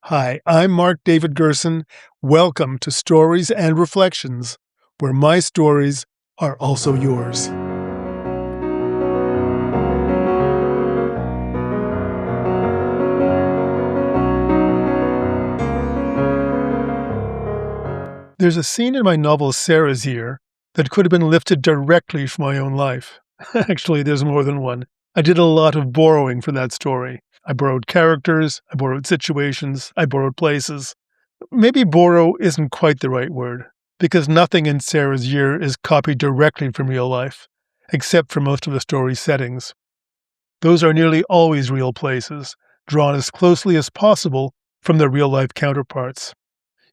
Hi, I'm Mark David Gerson. Welcome to Stories and Reflections, where my stories are also yours. There's a scene in my novel Sarah's Year that could have been lifted directly from my own life. Actually, there's more than one. I did a lot of borrowing for that story. I borrowed characters, I borrowed situations, I borrowed places. Maybe borrow isn't quite the right word, because nothing in Sarah's Year is copied directly from real life, except for most of the story's settings. Those are nearly always real places, drawn as closely as possible from their real-life counterparts.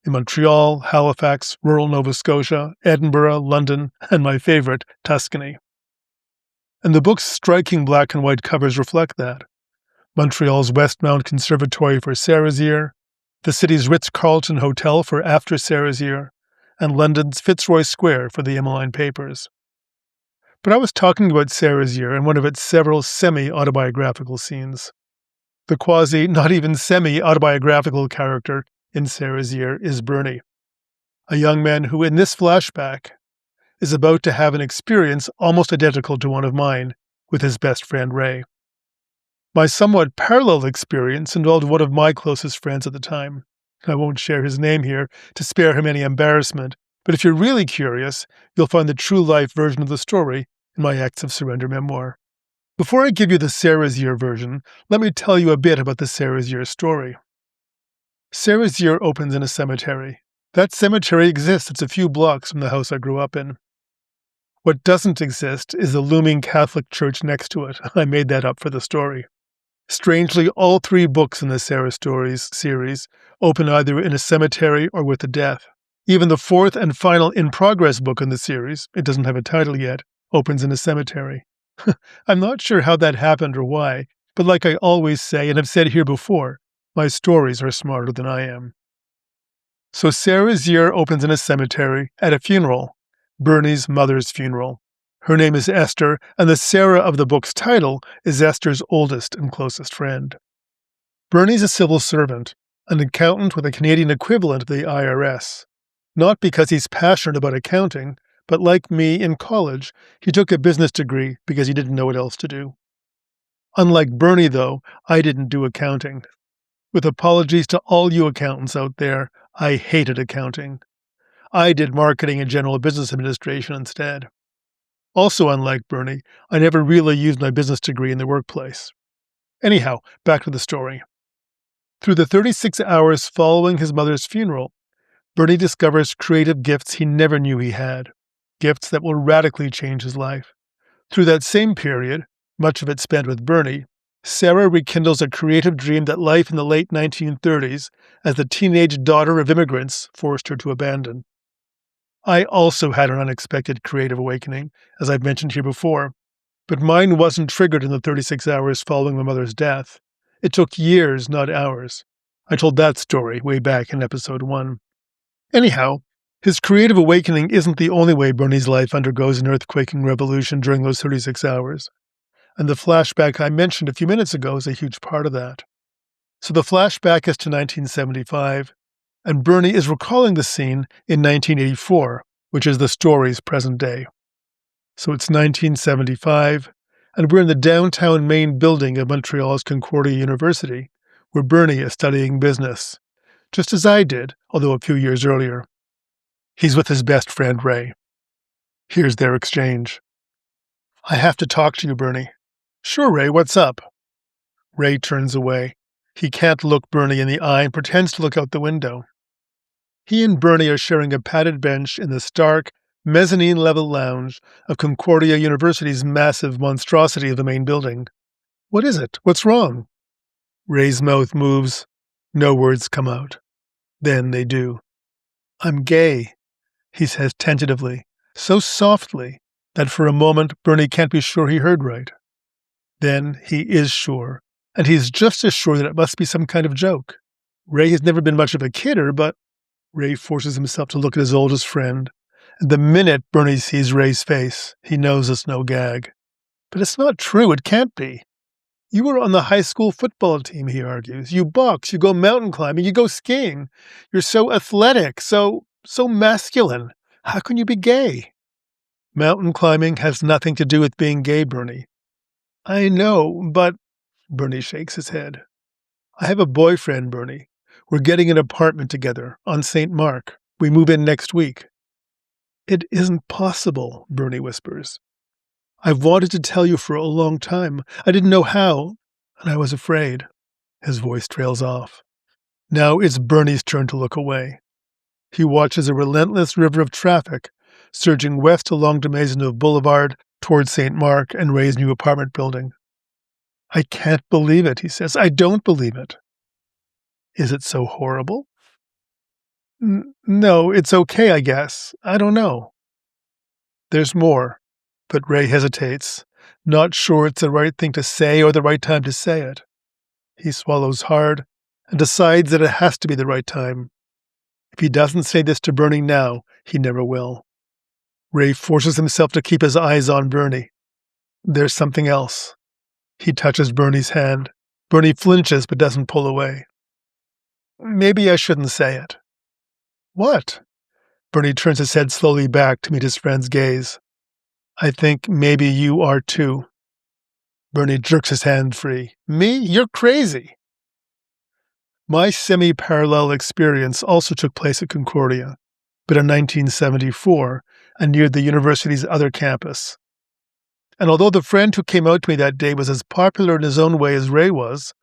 In Montreal, Halifax, rural Nova Scotia, Edinburgh, London, and my favorite, Tuscany. And the book's striking black and white covers reflect that. Montreal's Westmount Conservatory for Sarah's Year, the city's Ritz-Carlton Hotel for After Sarah's Year, and London's Fitzroy Square for the Emmeline Papers. But I was talking about Sarah's Year and one of its several semi-autobiographical scenes. The not even semi-autobiographical character in Sarah's Year is Bernie, a young man who, in this flashback, is about to have an experience almost identical to one of mine with his best friend Ray. My somewhat parallel experience involved one of my closest friends at the time. I won't share his name here to spare him any embarrassment, but if you're really curious, you'll find the true-life version of the story in my Acts of Surrender memoir. Before I give you the Sarah's Year version, let me tell you a bit about the Sarah's Year story. Sarah's Year opens in a cemetery. That cemetery exists. It's a few blocks from the house I grew up in. What doesn't exist is the looming Catholic church next to it. I made that up for the story. Strangely, all three books in the Sarah Stories series open either in a cemetery or with a death. Even the fourth and final in-progress book in the series, it doesn't have a title yet, opens in a cemetery. I'm not sure how that happened or why, but like I always say and have said here before, my stories are smarter than I am. So Sarah's Year opens in a cemetery at a funeral, Bernie's mother's funeral. Her name is Esther, and the Sarah of the book's title is Esther's oldest and closest friend. Bernie's a civil servant, an accountant with a Canadian equivalent of the IRS. Not because he's passionate about accounting, but like me in college, he took a business degree because he didn't know what else to do. Unlike Bernie, though, I didn't do accounting. With apologies to all you accountants out there, I hated accounting. I did marketing and general business administration instead. Also, unlike Bernie, I never really used my business degree in the workplace. Anyhow, back to the story. Through the 36 hours following his mother's funeral, Bernie discovers creative gifts he never knew he had, gifts that will radically change his life. Through that same period, much of it spent with Bernie, Sarah rekindles a creative dream that life in the late 1930s, as the teenage daughter of immigrants, forced her to abandon. I also had an unexpected creative awakening, as I've mentioned here before, but mine wasn't triggered in the 36 hours following my mother's death. It took years, not hours. I told that story way back in episode 1. Anyhow, his creative awakening isn't the only way Bernie's life undergoes an earthquaking revolution during those 36 hours. And the flashback I mentioned a few minutes ago is a huge part of that. So the flashback is to 1975, and Bernie is recalling the scene in 1984, which is the story's present day. So it's 1975, and we're in the downtown main building of Montreal's Concordia University, where Bernie is studying business, just as I did, although a few years earlier. He's with his best friend, Ray. Here's their exchange. "I have to talk to you, Bernie." "Sure, Ray, what's up?" Ray turns away. He can't look Bernie in the eye and pretends to look out the window. He and Bernie are sharing a padded bench in the stark, mezzanine-level lounge of Concordia University's massive monstrosity of the main building. "What is it? What's wrong?" Ray's mouth moves. No words come out. Then they do. "I'm gay," he says tentatively, so softly that for a moment Bernie can't be sure he heard right. Then he is sure, and he's just as sure that it must be some kind of joke. Ray has never been much of a kidder, but Ray forces himself to look at his oldest friend, and the minute Bernie sees Ray's face, he knows it's no gag. But it's not true, it can't be. You were on the high school football team, he argues. You box, you go mountain climbing, you go skiing. You're so athletic, so masculine. How can you be gay? Mountain climbing has nothing to do with being gay, Bernie. I know, but Bernie shakes his head. I have a boyfriend, Bernie. We're getting an apartment together on St. Mark. We move in next week. It isn't possible, Bernie whispers. I've wanted to tell you for a long time. I didn't know how, and I was afraid. His voice trails off. Now it's Bernie's turn to look away. He watches a relentless river of traffic surging west along de Maisonneuve Boulevard towards St. Mark and Ray's new apartment building. I can't believe it, he says. I don't believe it. Is it so horrible? No, it's okay, I guess. I don't know. There's more, but Ray hesitates, not sure it's the right thing to say or the right time to say it. He swallows hard and decides that it has to be the right time. If he doesn't say this to Bernie now, he never will. Ray forces himself to keep his eyes on Bernie. There's something else. He touches Bernie's hand. Bernie flinches but doesn't pull away. Maybe I shouldn't say it. What? Bernie turns his head slowly back to meet his friend's gaze. I think maybe you are too. Bernie jerks his hand free. Me? You're crazy. My semi-parallel experience also took place at Concordia, but in 1974 and near the university's other campus. And although the friend who came out to me that day was as popular in his own way as Ray was,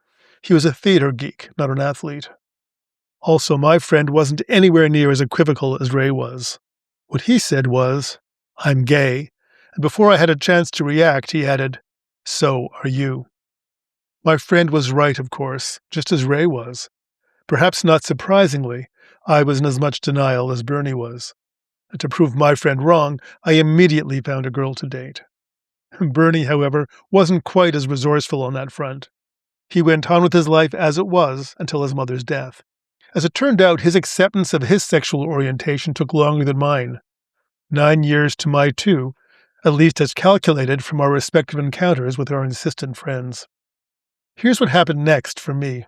he was a theater geek, not an athlete. Also, my friend wasn't anywhere near as equivocal as Ray was. What he said was, I'm gay, and before I had a chance to react, he added, so are you. My friend was right, of course, just as Ray was. Perhaps not surprisingly, I was in as much denial as Bernie was. And to prove my friend wrong, I immediately found a girl to date. Bernie, however, wasn't quite as resourceful on that front. He went on with his life as it was until his mother's death. As it turned out, his acceptance of his sexual orientation took longer than mine. 9 years to my 2, at least as calculated from our respective encounters with our insistent friends. Here's what happened next for me.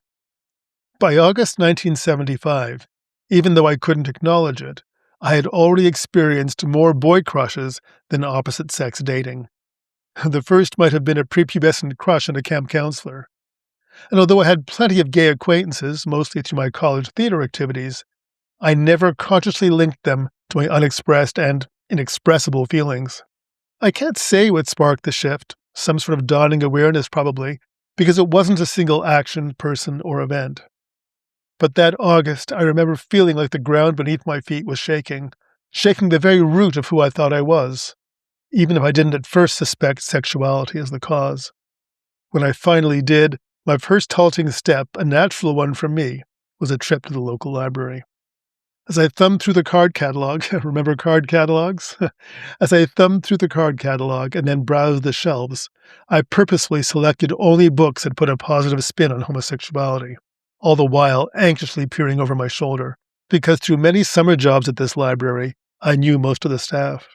By August 1975, even though I couldn't acknowledge it, I had already experienced more boy crushes than opposite-sex dating. The first might have been a prepubescent crush on a camp counselor. And although I had plenty of gay acquaintances, mostly through my college theater activities, I never consciously linked them to my unexpressed and inexpressible feelings. I can't say what sparked the shift, some sort of dawning awareness probably, because it wasn't a single action, person, or event. But that August, I remember feeling like the ground beneath my feet was shaking the very root of who I thought I was, even if I didn't at first suspect sexuality as the cause. When I finally did, my first halting step, a natural one for me, was a trip to the local library. As I thumbed through the card catalog, remember card catalogs? As I thumbed through the card catalog and then browsed the shelves, I purposefully selected only books that put a positive spin on homosexuality, all the while anxiously peering over my shoulder, because through many summer jobs at this library, I knew most of the staff.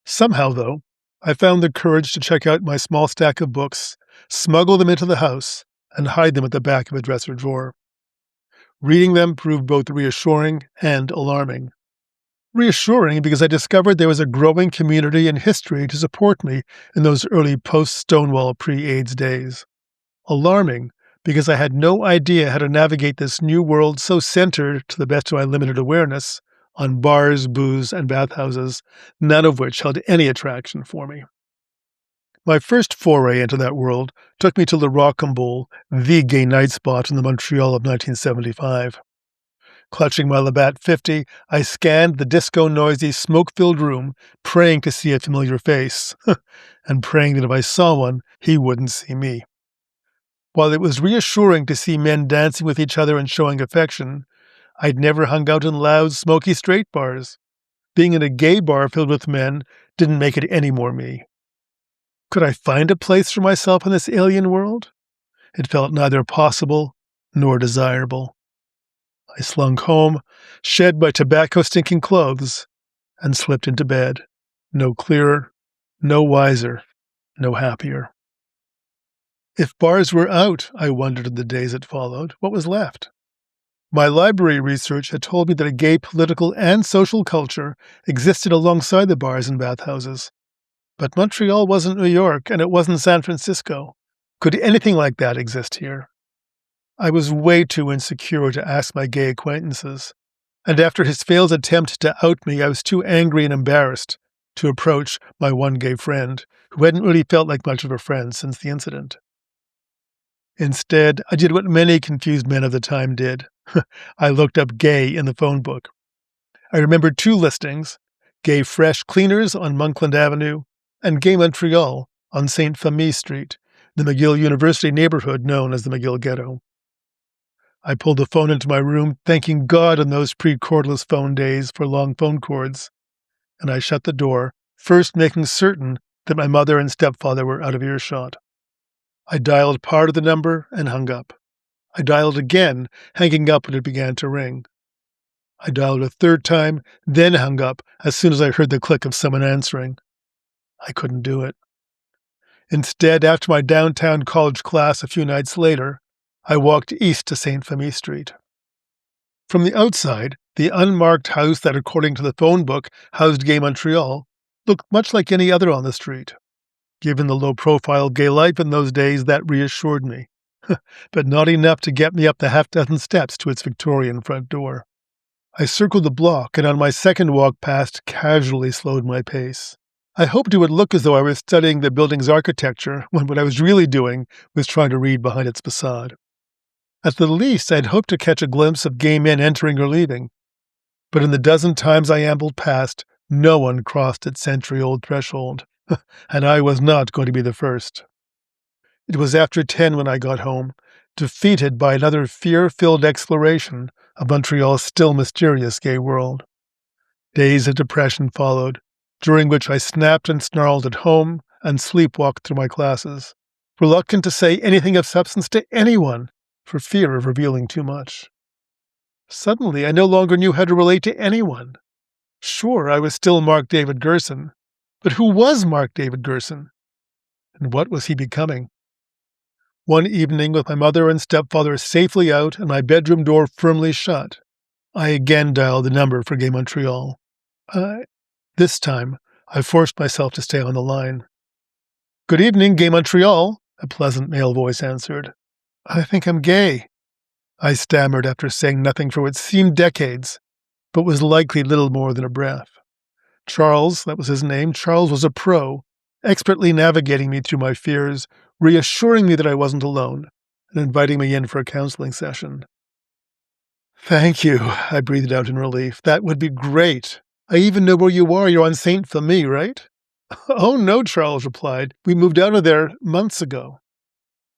Somehow, though, I found the courage to check out my small stack of books, smuggle them into the house, and hide them at the back of a dresser drawer. Reading them proved both reassuring and alarming. Reassuring because I discovered there was a growing community and history to support me in those early post-Stonewall pre-AIDS days. Alarming because I had no idea how to navigate this new world so centered, to the best of my limited awareness, on bars, booze, and bathhouses, none of which held any attraction for me. My first foray into that world took me to Le Rocambole, the gay night spot in the Montreal of 1975. Clutching my Labatt 50, I scanned the disco-noisy, smoke-filled room, praying to see a familiar face, and praying that if I saw one, he wouldn't see me. While it was reassuring to see men dancing with each other and showing affection, I'd never hung out in loud, smoky straight bars. Being in a gay bar filled with men didn't make it any more me. Could I find a place for myself in this alien world? It felt neither possible nor desirable. I slunk home, shed my tobacco-stinking clothes, and slipped into bed, no clearer, no wiser, no happier. If bars were out, I wondered in the days that followed, what was left? My library research had told me that a gay political and social culture existed alongside the bars and bathhouses. But Montreal wasn't New York, and it wasn't San Francisco. Could anything like that exist here? I was way too insecure to ask my gay acquaintances, and after his failed attempt to out me, I was too angry and embarrassed to approach my one gay friend, who hadn't really felt like much of a friend since the incident. Instead, I did what many confused men of the time did. I looked up gay in the phone book. I remembered 2 listings, Gay Fresh Cleaners on Monkland Avenue and Gay Montreal on St. Famille Street, the McGill University neighborhood known as the McGill Ghetto. I pulled the phone into my room, thanking God in those pre-cordless phone days for long phone cords, and I shut the door, first making certain that my mother and stepfather were out of earshot. I dialed part of the number and hung up. I dialed again, hanging up when it began to ring. I dialed a 3rd time, then hung up as soon as I heard the click of someone answering. I couldn't do it. Instead, after my downtown college class a few nights later, I walked east to St. Famille Street. From the outside, the unmarked house that, according to the phone book, housed Gay Montreal looked much like any other on the street. Given the low-profile gay life in those days, that reassured me, but not enough to get me up the half-dozen steps to its Victorian front door. I circled the block, and on my second walk past, casually slowed my pace. I hoped it would look as though I was studying the building's architecture, when what I was really doing was trying to read behind its facade. At the least, I had hoped to catch a glimpse of gay men entering or leaving, but in the dozen times I ambled past, no one crossed its century-old threshold, and I was not going to be the first. It was after 10 when I got home, defeated by another fear-filled exploration of Montreal's still mysterious gay world. Days of depression followed, during which I snapped and snarled at home and sleepwalked through my classes, reluctant to say anything of substance to anyone for fear of revealing too much. Suddenly, I no longer knew how to relate to anyone. Sure, I was still Mark David Gerson, but who was Mark David Gerson? And what was he becoming? One evening, with my mother and stepfather safely out and my bedroom door firmly shut, I again dialed the number for Gay Montreal. This time, I forced myself to stay on the line. "Good evening, Gay Montreal," a pleasant male voice answered. "I think I'm gay," I stammered after saying nothing for what seemed decades, but was likely little more than a breath. Charles, that was his name, Charles was a pro, expertly navigating me through my fears, reassuring me that I wasn't alone, and inviting me in for a counseling session. "Thank you," I breathed out in relief. "That would be great. I even know where you are. You're on St. Famille, right?" "Oh, no," Charles replied. "We moved out of there months ago."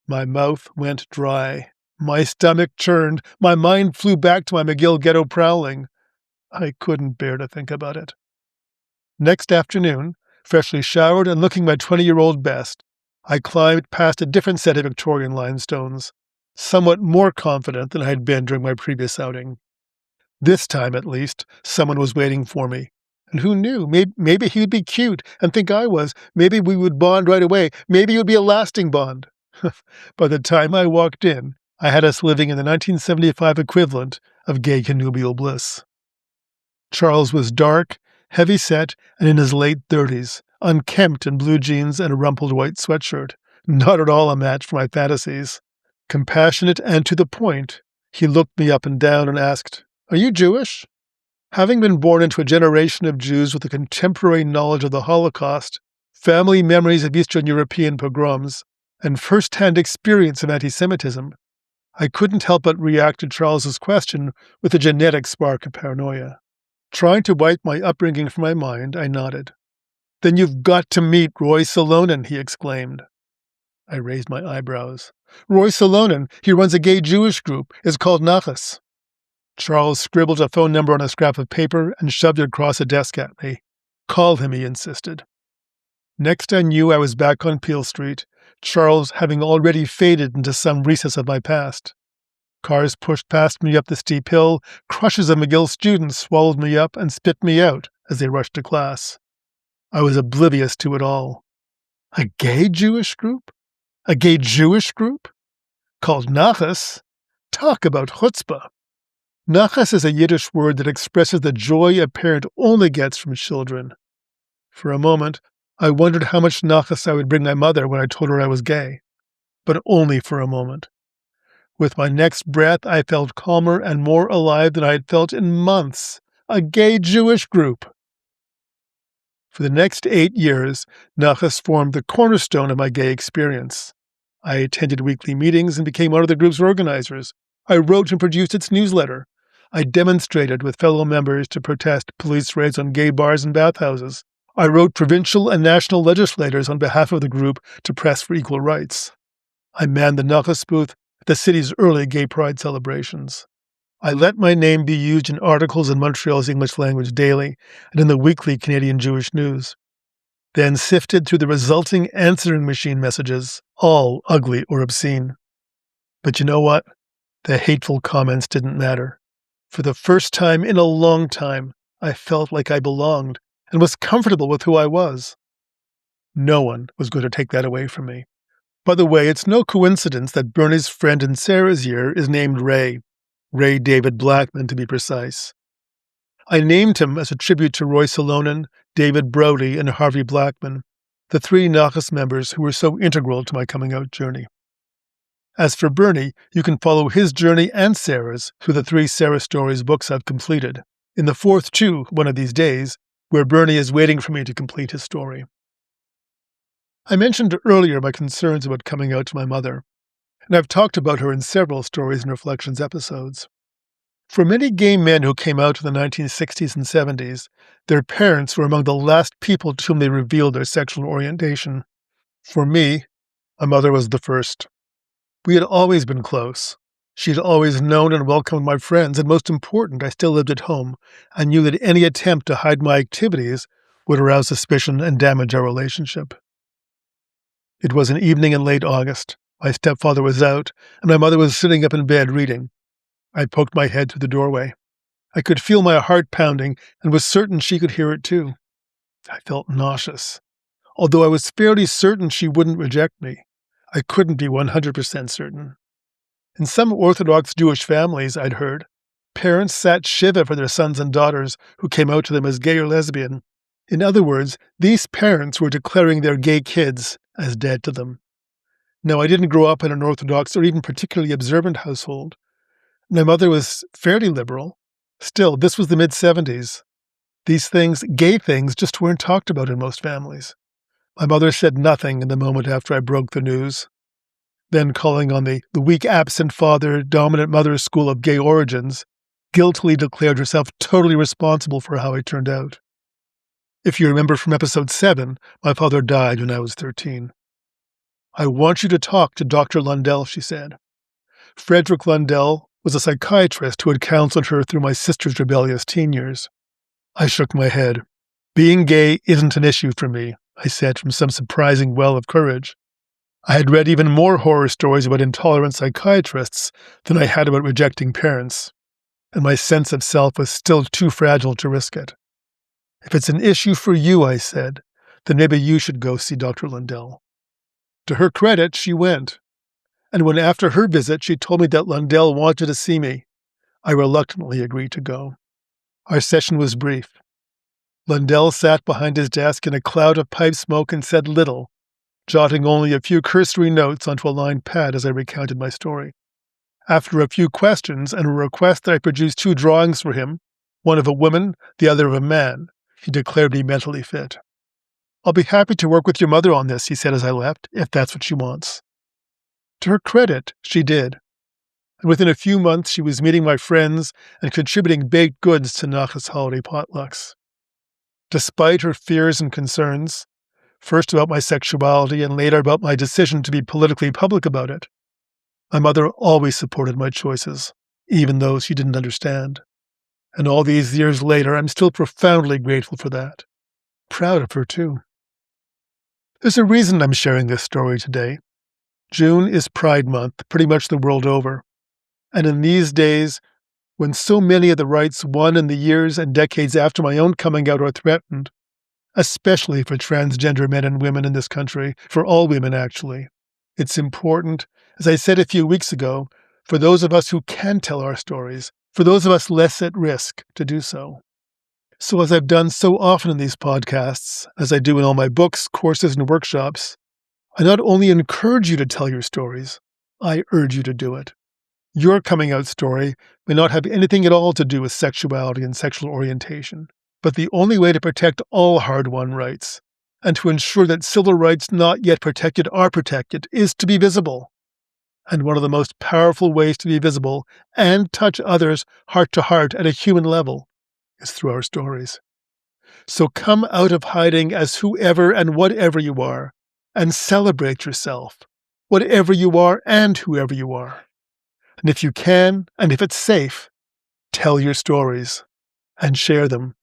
My mouth went dry. My stomach churned. My mind flew back to my McGill Ghetto prowling. I couldn't bear to think about it. Next afternoon, freshly showered and looking my 20-year-old best, I climbed past a different set of Victorian limestones, somewhat more confident than I had been during my previous outing. This time, at least, someone was waiting for me. And who knew? Maybe he would be cute and think I was. Maybe we would bond right away. Maybe it would be a lasting bond. By the time I walked in, I had us living in the 1975 equivalent of gay connubial bliss. Charles was dark, heavy-set, and in his late 30s, unkempt in blue jeans and a rumpled white sweatshirt. Not at all a match for my fantasies. Compassionate and to the point, he looked me up and down and asked, "Are you Jewish?" Having been born into a generation of Jews with a contemporary knowledge of the Holocaust, family memories of Eastern European pogroms, and first-hand experience of anti-Semitism, I couldn't help but react to Charles's question with a genetic spark of paranoia. Trying to wipe my upbringing from my mind, I nodded. "Then you've got to meet Roy Salonen," he exclaimed. I raised my eyebrows. "Roy Salonen, he runs a gay Jewish group. It's called Nachas." Charles scribbled a phone number on a scrap of paper and shoved it across a desk at me. "Call him," he insisted. Next I knew I was back on Peel Street, Charles having already faded into some recess of my past. Cars pushed past me up the steep hill, crushes of McGill students swallowed me up and spit me out as they rushed to class. I was oblivious to it all. A gay Jewish group? A gay Jewish group? Called Nachas? Talk about chutzpah. Nachas is a Yiddish word that expresses the joy a parent only gets from children. For a moment, I wondered how much nachas I would bring my mother when I told her I was gay. But only for a moment. With my next breath, I felt calmer and more alive than I had felt in months. A gay Jewish group. For the next 8 years, Nachas formed the cornerstone of my gay experience. I attended weekly meetings and became one of the group's organizers. I wrote and produced its newsletter. I demonstrated with fellow members to protest police raids on gay bars and bathhouses. I wrote provincial and national legislators on behalf of the group to press for equal rights. I manned the Nachas booth at the city's early gay pride celebrations. I let my name be used in articles in Montreal's English Language Daily and in the weekly Canadian Jewish News. Then sifted through the resulting answering machine messages, all ugly or obscene. But you know what? The hateful comments didn't matter. For the first time in a long time, I felt like I belonged and was comfortable with who I was. No one was going to take that away from me. By the way, it's no coincidence that Bernie's friend in Sarah's year is named Ray David Blackman to be precise. I named him as a tribute to Roy Salonen, David Brody, and Harvey Blackman, the 3 Nachas members who were so integral to my coming-out journey. As for Bernie, you can follow his journey and Sarah's through the 3 Sarah Stories books I've completed. In the 4th too, one of these days, where Bernie is waiting for me to complete his story. I mentioned earlier my concerns about coming out to my mother, and I've talked about her in several Stories and Reflections episodes. For many gay men who came out in the 1960s and 70s, their parents were among the last people to whom they revealed their sexual orientation. For me, my mother was the first. We had always been close. She had always known and welcomed my friends, and most important, I still lived at home and knew that any attempt to hide my activities would arouse suspicion and damage our relationship. It was an evening in late August. My stepfather was out, and my mother was sitting up in bed reading. I poked my head through the doorway. I could feel my heart pounding and was certain she could hear it too. I felt nauseous. Although I was fairly certain she wouldn't reject me, I couldn't be 100% certain. In some Orthodox Jewish families, I'd heard, parents sat shiva for their sons and daughters who came out to them as gay or lesbian. In other words, these parents were declaring their gay kids as dead to them. Now, I didn't grow up in an Orthodox or even particularly observant household. My mother was fairly liberal. Still, this was the mid-70s. These things, gay things, just weren't talked about in most families. My mother said nothing in the moment after I broke the news. Then, calling on the weak absent father, dominant mother school of gay origins, guiltily declared herself totally responsible for how I turned out. If you remember from episode 7, my father died when I was 13. I want you to talk to Dr. Lundell, she said. Frederick Lundell was a psychiatrist who had counseled her through my sister's rebellious teen years. I shook my head. Being gay isn't an issue for me, I said from some surprising well of courage. I had read even more horror stories about intolerant psychiatrists than I had about rejecting parents, and my sense of self was still too fragile to risk it. If it's an issue for you, I said, then maybe you should go see Dr. Lundell. To her credit, she went. And when after her visit she told me that Lundell wanted to see me, I reluctantly agreed to go. Our session was brief. Lundell sat behind his desk in a cloud of pipe smoke and said little, jotting only a few cursory notes onto a lined pad as I recounted my story. After a few questions and a request that I produce 2 drawings for him, one of a woman, the other of a man, he declared me mentally fit. I'll be happy to work with your mother on this, he said as I left, if that's what she wants. To her credit, she did. And within a few months, she was meeting my friends and contributing baked goods to Nachas holiday potlucks. Despite her fears and concerns, first about my sexuality and later about my decision to be politically public about it, my mother always supported my choices, even though she didn't understand. And all these years later, I'm still profoundly grateful for that. Proud of her, too. There's a reason I'm sharing this story today. June is Pride Month, pretty much the world over. And in these days, when so many of the rights won in the years and decades after my own coming out are threatened, especially for transgender men and women in this country, for all women actually, It's important, as I said a few weeks ago, for those of us who can tell our stories, for those of us less at risk to do so. So as I've done so often in these podcasts, as I do in all my books, courses, and workshops, I not only encourage you to tell your stories, I urge you to do it. Your coming out story may not have anything at all to do with sexuality and sexual orientation, but the only way to protect all hard-won rights, and to ensure that civil rights not yet protected are protected, is to be visible. And one of the most powerful ways to be visible and touch others heart to heart at a human level is through our stories. So come out of hiding as whoever and whatever you are, and celebrate yourself, whatever you are and whoever you are. And if you can, and if it's safe, tell your stories and share them.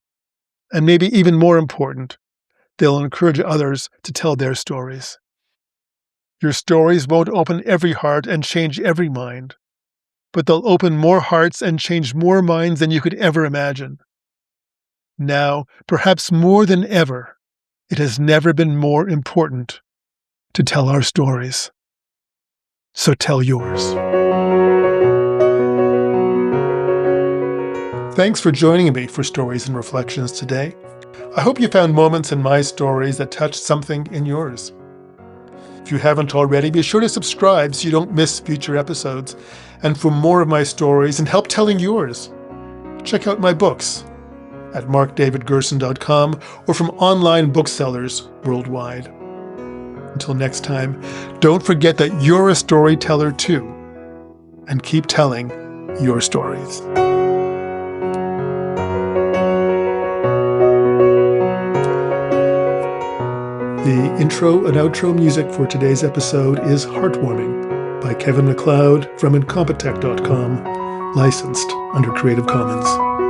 And maybe even more important, they'll encourage others to tell their stories. Your stories won't open every heart and change every mind, but they'll open more hearts and change more minds than you could ever imagine. Now, perhaps more than ever, it has never been more important to tell our stories. So tell yours. Thanks for joining me for Stories and Reflections today. I hope you found moments in my stories that touched something in yours. If you haven't already, be sure to subscribe so you don't miss future episodes. And for more of my stories and help telling yours, check out my books at markdavidgerson.com or from online booksellers worldwide. Until next time, don't forget that you're a storyteller too, and keep telling your stories. The intro and outro music for today's episode is Heartwarming by Kevin MacLeod from Incompetech.com, licensed under Creative Commons.